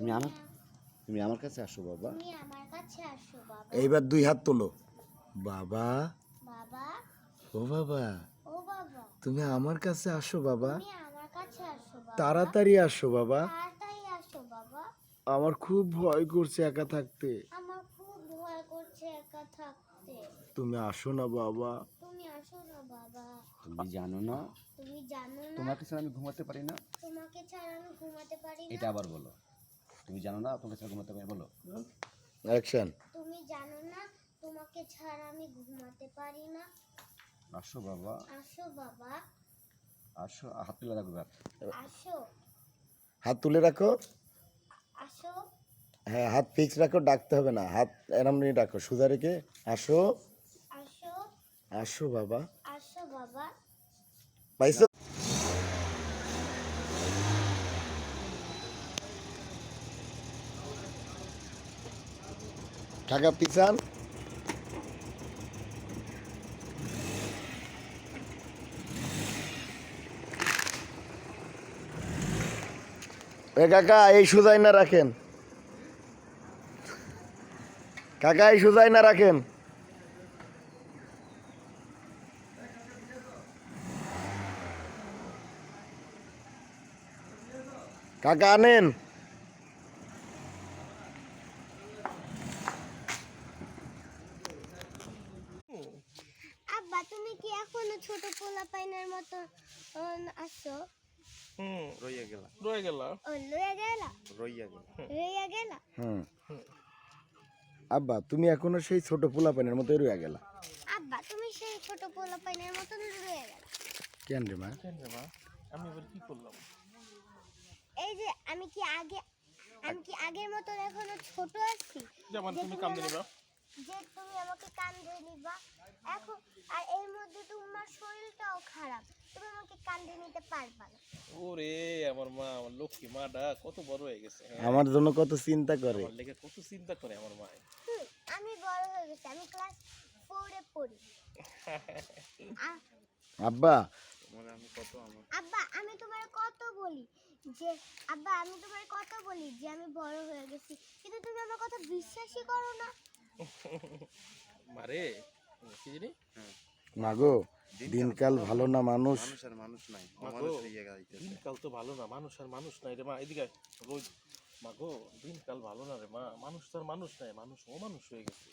তুমি আমার তুমি আমার কাছে আসো বাবা। তুমি আমার কাছে আসো বাবা। এইবার দুই হাত তোলো। বাবা, বাবা, ও বাবা, ও বাবা, তুমি আমার কাছে আসো বাবা। তুমি আমার কাছে আসো বাবা। তাড়াতাড়ি আসো বাবা। তাড়াতাড়ি আসো বাবা। আমার খুব ভয় করছে একা থাকতে। আমার খুব ভয় করছে একা থাকতে। তুমি আসো না বাবা। তুমি আসো না বাবা। তুমি জানো না তুমি জানো না তোমাকে ছাড়া আমি ঘুমাতে পারি না। তোমাকে ছাড়া আমি ঘুমাতে পারি এটা না। আবার বলো। তুমি জানো না তোমাকে ছাড়া ঘুমাতে পারি, বলো। অ্যাকশন। তুমি জানো না তোমাকে ছাড়া আমি ঘুমাতে পারি না। আসো বাবা, আসো বাবা, আসো। হাত তুলে রাখো এবার। আসো, হাত তুলে রাখো। আসো, হ্যাঁ, হাত ফিক্স রাখো, ডাকতে হবে না। হাত এরম নিয়ে ডাকো, সোজা রেখে আসো। আসো, আসো বাবা। আসো বাবা। পাইছো? কাকা পিছান। এ কাকা, এই সোজাই না রাখেন। কাকা, এই সোজাই না রাখেন। কাকা আনেন। আব্বা তুমি কি এখনো ছোট পোলাপাইনের মতো আসো? রইয়া গেলা ও লইয়া গেলা, রইয়া গেলা লইয়া গেলা। হুম। আব্বা তুমি এখনো সেই ছোট পোলাপানের মতোই রয়ে গেলা। আব্বা তুমি সেই ছোট পোলাপাইনের মতন লইয়া গেলা। কেন রে মা? কেন রে মা, আমি এবার কি করলাম? এই যে আমি কি আগের মতন এখনো ছোট আছি? যেমন যে তুমি কান্দে নিবা। যে তুমি আমাকে কান্দে নিবা এখন, আর এর মধ্যে তোমার শরীরটাও খারাপ, তুমি আমাকে কান্দে নিতে পারবা না। ওরে আমার মা, আমার লক্ষ্মী মাটা কত বড় হয়ে গেছে। হ্যাঁ, আমার জন্য কত চিন্তা করে। আমার লেগে কত চিন্তা করে আমার মা। আমি বড় হয়ে গেছি, আমি ক্লাস 4 এ পড়ি। আব্বা, মানে আমি কত আমার আব্বা আমি তোমার কত বলি যে আব্বা আমি তোমার কত বলি যে আমি বড় হয়ে গেছি, কিন্তু তুমি আমার কথা বিশ্বাসই করো না। মারে কি জানি মাগো, দিনকাল ভালো না মানুষ। মানুষের মানুষ নাই, মানুষ হইয়া যাইতেছে। দিনকাল তো ভালো না, মানুষ আর মানুষ নাই রে মা। এদিকে আয়, রোজ মাগো দিনকাল ভালো না রে মা, মানুষ তো আর মানুষ নাই, মানুষ ও মানুষ হয়ে গেছে।